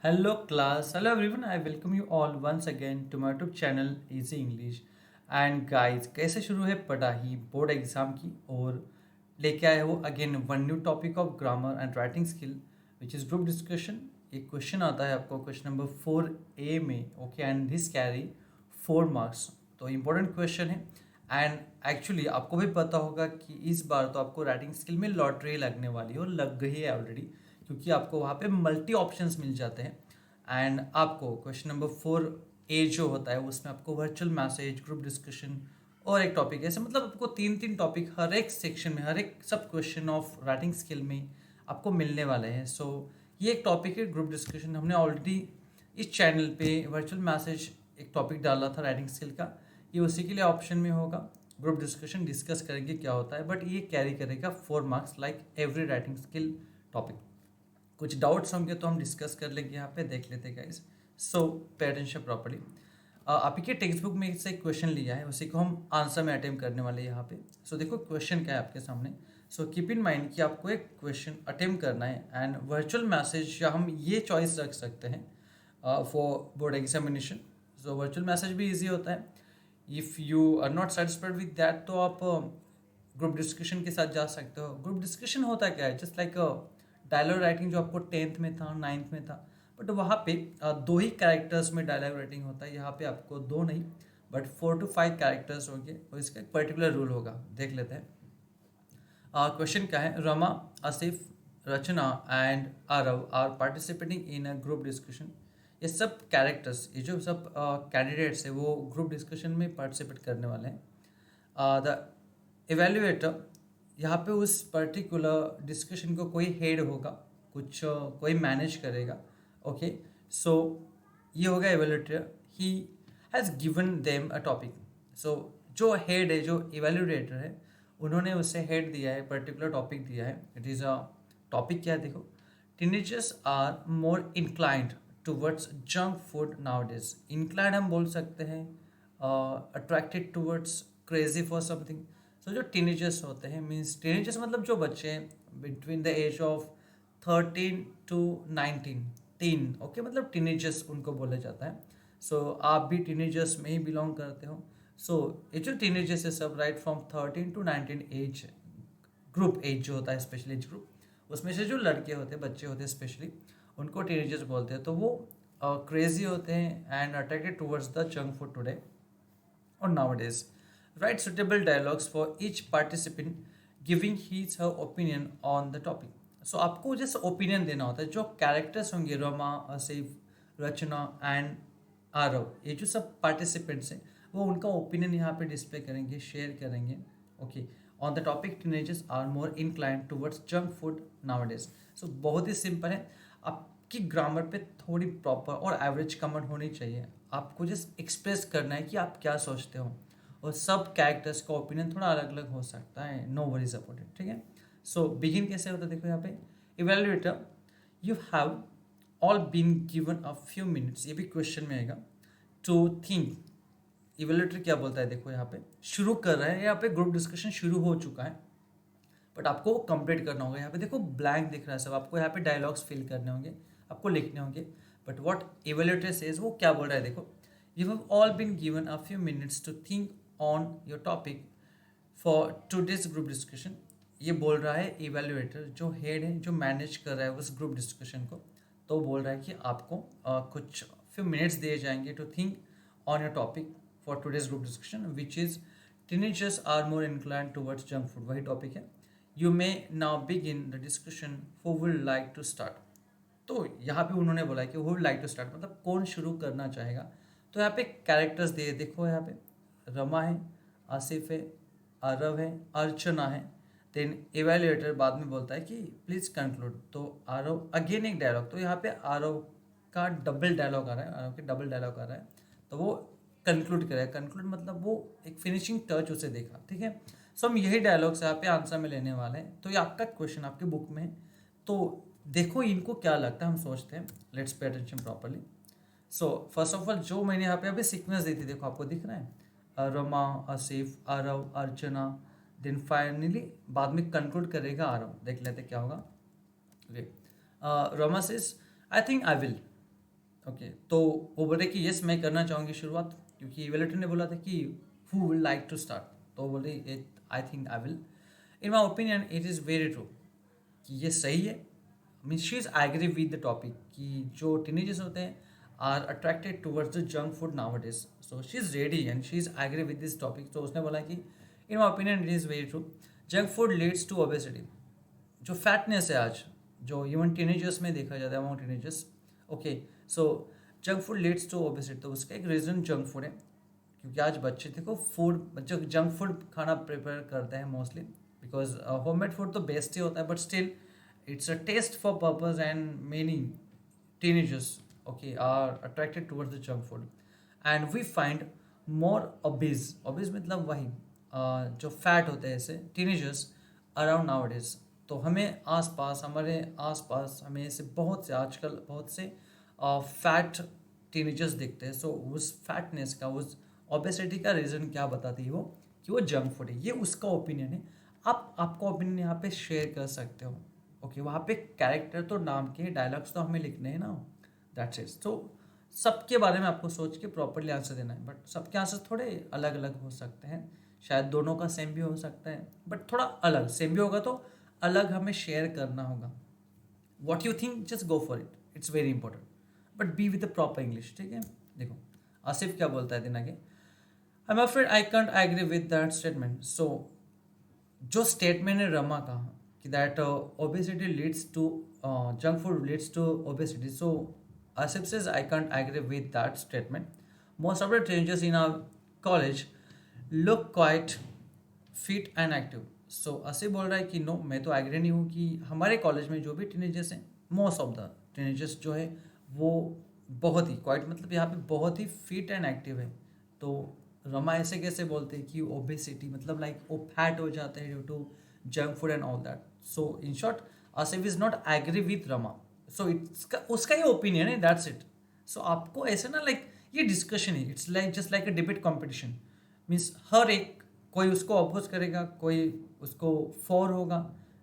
Hello class, hello everyone. I welcome you all once again to my YouTube channel Easy English. And guys, कैसे शुरू है पढ़ाई board exam की और लेके आए हो again one new topic of grammar and writing skill which is group discussion. एक क्वेश्चन आता है आपको क्वेश्चन नंबर 4A में, okay, and this carry 4 marks. तो इम्पोर्टेंट क्वेश्चन है एंड एक्चुअली आपको भी पता होगा कि इस बार तो आपको राइटिंग स्किल में लॉटरी लगने वाली है और लग गई है ऑलरेडी, क्योंकि आपको वहाँ पे मल्टी ऑप्शंस मिल जाते हैं। एंड आपको क्वेश्चन नंबर 4A जो होता है उसमें आपको वर्चुअल मैसेज, ग्रुप डिस्कशन और एक टॉपिक है, ऐसे मतलब आपको तीन तीन टॉपिक हर एक सेक्शन में, हर एक सब क्वेश्चन ऑफ राइटिंग स्किल में आपको मिलने वाले हैं। सो ये एक टॉपिक है ग्रुप डिस्कशन। हमने ऑलरेडी इस चैनल पे वर्चुअल मैसेज एक टॉपिक डाला था राइटिंग स्किल का, ये उसी के लिए ऑप्शन में होगा। ग्रुप डिस्कशन डिस्कस करेंगे क्या होता है, बट ये कैरी करेगा 4 marks like every writing skill topic. कुछ डाउट्स होंगे तो हम डिस्कस कर लेंगे, यहाँ पे देख लेते गाइस। सो पे अटेंशन प्रॉपर्ली। आप ही के टेक्स्ट बुक में से क्वेश्चन लिया है, उसी को हम आंसर में अटेम्प्ट करने वाले हैं यहाँ पे। सो देखो क्वेश्चन क्या है आपके सामने। सो कीप इन माइंड कि आपको एक क्वेश्चन अटेम्प्ट करना है एंड वर्चुअल मैसेज या हम ये चॉइस रख सकते हैं for board examination. So virtual message भी ईजी होता है। If you are not satisfied with that तो आप ग्रुप डिस्कशन के साथ जा सकते हो। ग्रुप डिस्कशन होता क्या है, जस्ट लाइक डायलॉग राइटिंग जो आपको 10th में था, 9th में था, बट वहाँ पे दो ही कैरेक्टर्स में डायलॉग राइटिंग होता है। यहाँ पे आपको दो नहीं बट 4 to 5 कैरेक्टर्स होंगे और इसका एक पर्टिकुलर रूल होगा, देख लेते हैं। क्वेश्चन क्या है, Rama, Asif, Rachna and Aarav are participating in a group discussion. ये सब कैरेक्टर्स, ये जो सब कैंडिडेट्स है वो ग्रुप डिस्कशन में पार्टिसिपेट करने वाले हैं। द इवेल्युएटर, यहाँ पे उस पर्टिकुलर डिस्कशन को कोई हेड होगा, कुछ कोई मैनेज करेगा। ओके, सो ये हो गया evaluator. He has given them a topic. So जो हेड है, जो इवेल्युएटर है, उन्होंने उसे हेड दिया है, पर्टिकुलर टॉपिक दिया है। इट इज़ अ टॉपिक क्या है देखो, teenagers are more inclined towards junk food nowadays. Inclined हम बोल सकते हैं attracted towards, crazy for something. So जो टीनेजर्स होते हैं, मीन्स टीनेजर्स मतलब जो बच्चे हैं between the age of 13 to 19, teen, okay, मतलब टीनेजर्स उनको बोला जाता है। सो आप भी टीनेजर्स में ही बिलोंग करते हो। सो ये जो टीनेजर्स है सब right from 13 to 19 age, group age जो होता है, स्पेशली एज ग्रुप, उसमें से जो लड़के होते हैं, बच्चे होते हैं स्पेशली, उनको टीनेजर्स बोलते हैं। तो वो क्रेजी होते हैं and attracted towards the junk food today or nowadays. Write suitable dialogues for each participant giving his her opinion on the topic. So आपको जैसे ओपिनियन देना होता है, जो कैरेक्टर्स होंगे रमा, आसिफ, रचना एंड आरव, ये जो सब पार्टिसिपेंट्स हैं वो उनका ओपिनियन यहाँ पे डिस्प्ले करेंगे, शेयर करेंगे। Okay, on the topic teenagers are more inclined towards junk food nowadays. So बहुत ही सिंपल है। आपकी ग्रामर पे थोड़ी प्रॉपर और एवरेज कमेंट होनी चाहिए। आपको जस्ट एक्सप्रेस करना है कि आप क्या सोचते हो, और सब कैरेक्टर्स का ओपिनियन थोड़ा अलग अलग हो सकता है, नो वरीज अबाउट इट, ठीक है। सो बिगिन कैसे होता है देखो यहाँ पे, evaluator, you have all been given a few minutes, ये भी क्वेश्चन में आएगा, टू थिंक। इवेल्युएटर क्या बोलता है देखो, यहाँ पे शुरू कर रहा है, यहाँ पे ग्रुप डिस्कशन शुरू हो चुका है बट आपको कंप्लीट करना होगा। यहाँ पे देखो ब्लैंक दिख रहा है सब, आपको यहाँ पे डायलॉग्स फिल करने होंगे, आपको लिखने होंगे। बट व्हाट इवेल्युएटर सेज, वो क्या बोल रहा है देखो, you have all been given a few minutes to think on your topic for today's group discussion. ये बोल रहा है इवेल्युएटर, जो हेड है, जो मैनेज कर रहा है उस ग्रुप डिस्कशन को, तो बोल रहा है कि आपको कुछ फ्यू मिनट्स दिए जाएंगे to think on your topic for today's group discussion which is teenagers are more inclined towards junk food, वही टॉपिक है। You may now begin the discussion, who will like to start. तो यहाँ पे उन्होंने बोला है कि who will like to start, मतलब कौन शुरू करना चाहेगा। तो यहाँ पे कैरेक्टर्स दिए देखो, यहाँ पे रमा है, आसिफ है, आरव है, अर्चना है। देन इवेल्युएटर बाद में बोलता है कि प्लीज कंक्लूड। तो आरव अगेन एक डायलॉग, तो यहाँ पे आरव का डबल डायलॉग आ रहा है, आरव के डबल डायलॉग आ रहा है, तो वो कंक्लूड करेगा। कंक्लूड मतलब वो एक फिनिशिंग टच उसे देखा, ठीक है। सो हम यही डायलॉग्स यहाँ पे आंसर में लेने वाले हैं। तो ये आपका क्वेश्चन आपके बुक में है, तो देखो इनको क्या लगता है, हम सोचते हैं। Let's pay attention properly. So first of all जो मैंने यहाँ पे अभी सीक्वेंस दी थी देखो, आपको दिख रहा है, रमा, आसिफ, आरव, अर्चना, देन फाइनली बाद में कंक्लूड करेगा आरव। देख लेते क्या होगा। Okay, Rama says, I think I will. Okay, तो वो बोल रहे कि यस मैं करना चाहूँगी शुरुआत, क्योंकि इवेलेटर ने बोला था कि who will like to start, तो बोल रही I think I will. In my opinion it is very true कि ये सही है। Mean she is agree with the topic कि जो टीनेजर्स होते हैं are attracted towards the junk food nowadays, so she is ready and she is agree with this topic. तो उसने बोला कि in my opinion it is very true, junk food leads to obesity. जो fatness है आज, जो even teenagers में देखा जाता है among teenagers, okay, so junk food leads to obesity, तो उसका एक रीज़न जंक फूड है। क्योंकि आज बच्चे देखो फूड जो जंक फूड खाना प्रिपेयर करते हैं मोस्टली, बिकॉज होममेड फूड तो बेस्ट ही होता है, but still it's a taste for purpose, and many teenagers, okay, are attracted towards the junk food, and we find more obese मतलब वही जो फैट होते हैं ऐसे टीनेजर्स अराउंड नाउ डेज। तो हमें आसपास हमारे आसपास हमें ऐसे बहुत से आजकल बहुत से फैट टीनेजर्स दिखते हैं। सो उस फैटनेस का, उस ओबेसिटी का रीज़न क्या बताती है वो, कि वो जंक फूड है। ये उसका ओपिनियन है। आप आपका ओपिनियन यहाँ पे शेयर कर सकते हो। ओके, वहाँ पे कैरेक्टर तो नाम के डायलॉग्स तो हमें लिखने हैं ना, दैट्स इट। तो सबके बारे में आपको सोच के प्रॉपरली आंसर देना है, बट सबके आंसर थोड़े अलग अलग हो सकते हैं। शायद दोनों का सेम भी हो सकता है, बट थोड़ा अलग। सेम भी होगा तो अलग हमें शेयर करना होगा। What you think just go for it, it's very important, but be with the proper English, ठीक है। देखो आसिफ क्या बोलता है दिन आगे, I am afraid I can't agree with that statement. So जो स्टेटमेंट है रमा का कि that obesity leads to junk food leads to obesity, so Asif says I can't agree with that statement. Most of the teenagers in our college look quite fit and active. So Asif बोल रहा है कि no, मैं तो agree नहीं हूँ कि हमारे कॉलेज में जो भी टीनेजर्स हैं, मोस्ट ऑफ द टीनेजर्स जो है वो बहुत ही क्वाइट मतलब यहाँ पे बहुत ही फिट एंड एक्टिव है। तो रमा ऐसे कैसे बोलते हैं कि ओबेसिटी मतलब लाइक वो फैट हो जाते हैं due to junk food and all that. So in short Asif is not agree with Rama. So it's उसका ही ओपिनियन है, दैट्स इट। सो आपको ऐसे ना लाइक ये डिस्कशन है, it's like just like a debate competition. Means हर एक कोई उसको अपोज करेगा, कोई उसको फॉर होगा।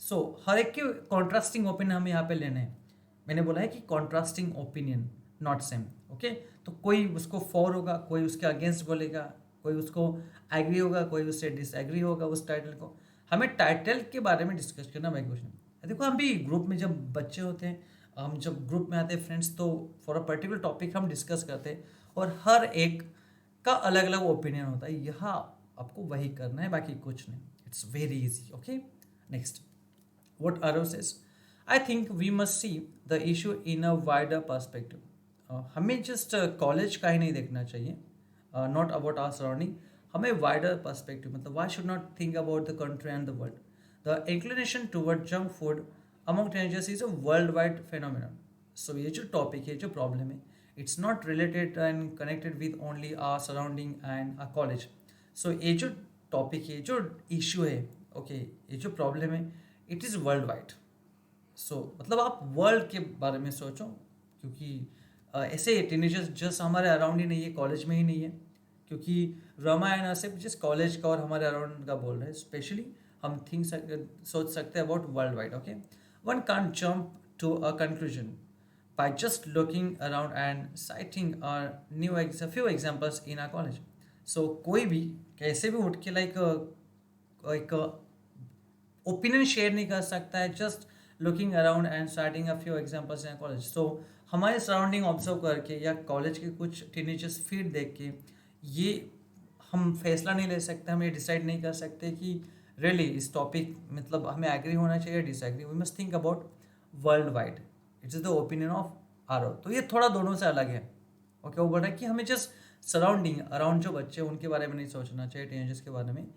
सो हर एक के कॉन्ट्रास्टिंग ओपिनियन हमें यहाँ पे लेने हैं। मैंने बोला है कि contrasting opinion, not same, okay. तो कोई उसको फॉर होगा, कोई उसके अगेंस्ट बोलेगा, कोई उसको एग्री होगा, कोई उससे डिसएग्री होगा उस टाइटल को। हमें टाइटल के बारे में डिस्कस करना भाई क्वेश्चन। देखो हम भी ग्रुप में जब बच्चे होते हैं, हम जब ग्रुप में आते हैं फ्रेंड्स, तो फॉर अ पर्टिकुलर टॉपिक हम डिस्कस करते हैं और हर एक का अलग अलग ओपिनियन होता है। यहाँ आपको वही करना है, बाकी कुछ नहीं। It's very easy, okay. Next, what Arav says, I think we must see the issue in a wider perspective. हमें जस्ट कॉलेज का ही नहीं देखना चाहिए, नॉट अबाउट आवर सराउंडिंग। हमें वाइडर पर्सपेक्टिव मतलब why should not think about the country and the world. The inclination toward junk food among teenagers is a world wide phenomenon. So ये जो topic है, जो प्रॉब्लम है, it's not related and connected with only our surrounding and our college. So ये जो topic है, जो issue है, ओके, ये जो प्रॉब्लम है, इट इज़ वर्ल्ड वाइड। सो मतलब आप वर्ल्ड के बारे में सोचो, क्योंकि ऐसे टीनेजर्स जस्ट हमारे अराउंड ही नहीं है, कॉलेज में ही नहीं है। क्योंकि रामायण सिर्फ जस्ट कॉलेज का और हमारे अराउंड का बोल रहे हैं। स्पेशली हम सोच सकते हैं about world wide, okay. One can't jump to a conclusion by just looking around and citing a few examples in our college. So कोई भी कैसे भी उठ के लाइक एक ओपिनियन शेयर नहीं कर सकता है just looking around and starting a few examples in college. So हमारे सराउंडिंग ऑब्जर्व करके या कॉलेज के कुछ टीनेजर्स फीड देख के ये हम फैसला नहीं ले सकते, हम ये डिसाइड नहीं कर सकते कि रियली इस टॉपिक मतलब हमें एग्री होना चाहिए, disagree. We must think about world wide. It's the opinion of आर। तो ये थोड़ा दोनों से अलग है, ओके। वो बोल रहा है कि हमें जस्ट सराउंडिंग अराउंड जो बच्चे उनके बारे में नहीं सोचना चाहिए, टीनेजर्स के बारे में,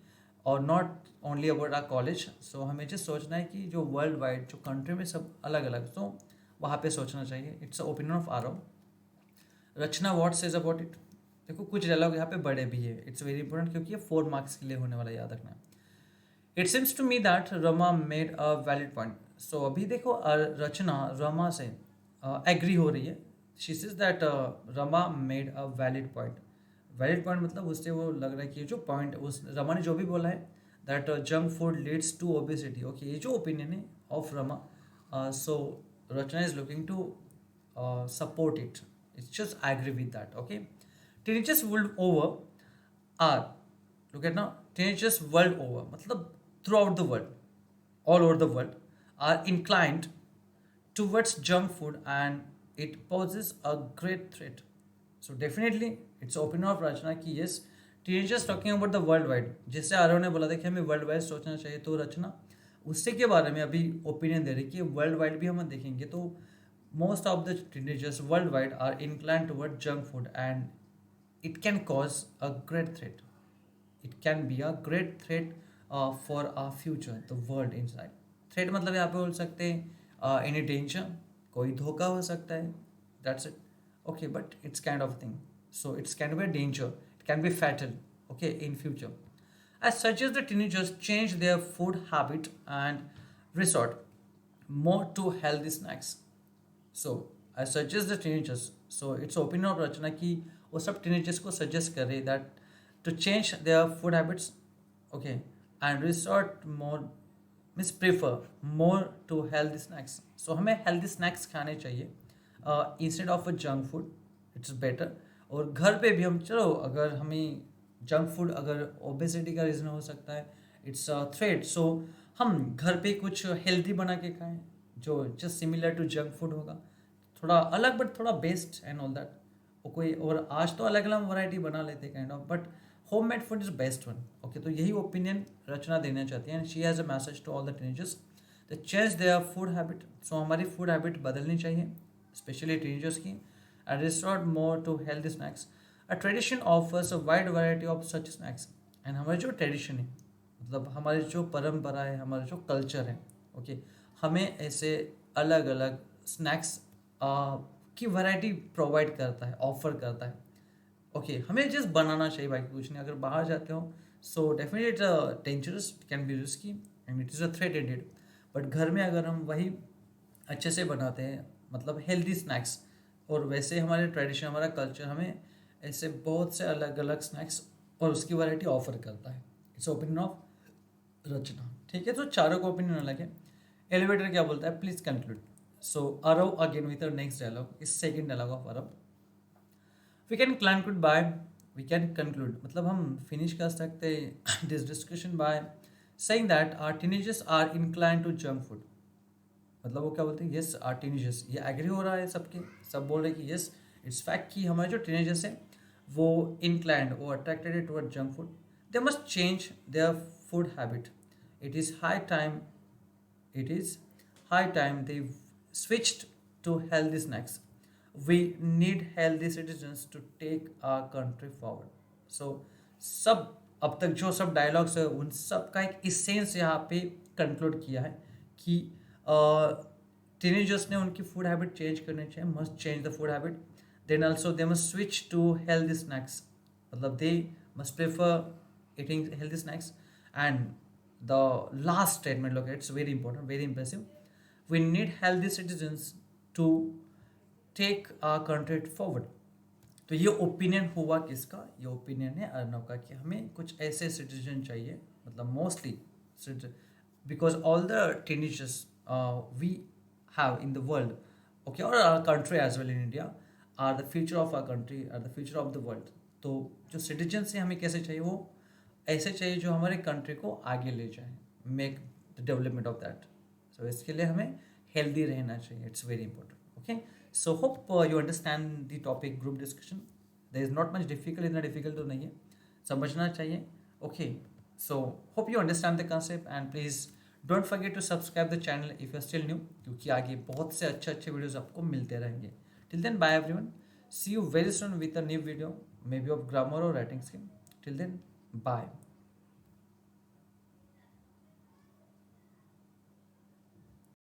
और not only about our college. So हमें जस्ट सोचना है कि जो वर्ल्ड वाइड जो कंट्री में सब अलग अलग, सो वहाँ पे सोचना चाहिए। It's a opinion of Aarav. Rachna what says about it. देखो कुछ डायलॉग यहाँ पे बड़े भी है, इट्स वेरी इंपॉर्टेंट क्योंकि ये 4 मार्क्स के लिए होने वाला, याद रखना। It seems to me that Rama made a valid point. So अभी देखो रचना रमा से एग्री हो रही है। She says that Rama made a valid point. Valid point मतलब उससे वो लग रहा है कि ये जो पॉइंट उस रमा ने जो भी बोला है that junk food leads to obesity, okay, ये जो ओपिनियन है of Rama, so Rachna is looking to support it. It's just I agree with that. Okay, teenagers world over are, look at now, teenagers world over मतलब throughout the world, all over the world, are inclined towards junk food and it poses a great threat. So definitely it's opinion of रचना कि yes, teenagers talking about the world wide, जैसे आरव ने बोला था कि हमें world wide सोचना चाहिए, तो रचना उससे के बारे में अभी ओपिनियन दे रही कि वर्ल्ड वाइड भी हम देखेंगे तो most of the teenagers worldwide are inclined toward junk food and it can cause a great threat. It can be a great threat for our future, the world inside. Threat मतलब यहाँ पे बोल सकते हैं any danger, कोई धोखा हो सकता है, that's it. Okay, but it's kind of thing. So it's kind of a danger. It can be fatal. Okay, in future. As such as the teenagers change their food habit and resort more to healthy snacks. So I suggest the teenagers. So it's opinion of Rachna कि वो सब teenagers को suggest करे that to change their food habits, okay, and resort more means prefer more to healthy snacks. So हमें healthy snacks खाने चाहिए instead of a junk food. It's better. और घर पे भी हम चलो अगर हमें जंक फूड अगर ओबेसिटी का रीज़न हो सकता है, इट्स अ थ्रेट, सो हम घर पे कुछ हेल्दी बना के खाएं जो just similar to junk food होगा, थोड़ा अलग बट थोड़ा बेस्ट एंड ऑल दैट। और कोई और आज तो अलग अलग वैरायटी बना लेते kind of, but home made food is best one. Okay, तो यही ओपिनियन रचना देना चाहती है and she has a message to all the teenagers the change their food habit. So हमारी फूड हैबिट बदलनी चाहिए स्पेशली टीनेजर्स की, and resort more to healthy snacks. A tradition offers a wide variety of such snacks. And हमारे जो tradition है मतलब हमारी जो परंपरा है, हमारा जो कल्चर है, ओके, हमें ऐसे अलग अलग स्नैक्स की वैरायटी प्रोवाइड करता है, ऑफर करता है। ओके, हमें जस्ट बनाना चाहिए, बाकी कुछ नहीं। अगर बाहर जाते हो so definitely it's dangerous, it can be risky and it is a threat ended. But घर में अगर हम वही अच्छे से बनाते हैं मतलब हेल्दी स्नैक्स, और वैसे हमारे ट्रेडिशन, हमारा कल्चर हमें ऐसे बहुत से अलग अलग स्नैक्स और उसकी वैरायटी ऑफर करता है। इट्स ओपिनियन ऑफ रचना। ठीक है, तो चारों का ओपिनियन अलग है। एलिवेटर क्या बोलता है, please conclude. So Arav again with next dialogue, इस second dialogue of Arav. We can conclude by, we can conclude मतलब हम फिनिश कर सकते हैं this discussion by saying that our teenagers are inclined to junk food. मतलब वो क्या बोलते हैं, यस आर टीनेजर्स, ये एग्री हो रहा है सबके, सब बोल रहे हैं कि यस इट्स फैक्ट कि हमारे जो टीनेजर्स हैं वो इंक्लाइंड, वो attracted toward junk food. They must change their food habit. It is high time, it is high time they switched to healthy snacks. We need healthy citizens to take our country forward. So सब अब तक जो सब dialogues है उन सब का एक इसेंस यहाँ पे कंक्लूड किया है कि टीनेजर्स ने उनकी फूड हैबिट चेंज करनी चाहिए, must change the food habit. Then also they must switch to healthy snacks, मतलब they must prefer eating healthy snacks. And the last statement, look, it's very important, very impressive. We need healthy citizens to take our country forward. तो ये opinion हुआ किसका, ये opinion है अर्नव का कि हमें कुछ ऐसे सिटीजन चाहिए, मतलब mostly because all the teenagers we have in the world, okay, और our country as well in India are the future of our country, are the future of the world. तो जो सिटीजन्स हैं हमें कैसे चाहिए, वो ऐसे चाहिए जो हमारे कंट्री को आगे ले जाए, make the development of that. So इसके लिए हमें हेल्दी रहना चाहिए, it's very important. Okay, so hope you understand the topic group discussion. There is not much difficult, इतना डिफिकल्ट तो नहीं है, समझना चाहिए। Okay, so hope you understand the concept and please don't forget to subscribe the channel if you are still new, क्योंकि आगे बहुत से अच्छे अच्छे वीडियोज़ आपको मिलते रहेंगे। Till then bye everyone, see you very soon with a new video, maybe of grammar और writing skill. Till then bye.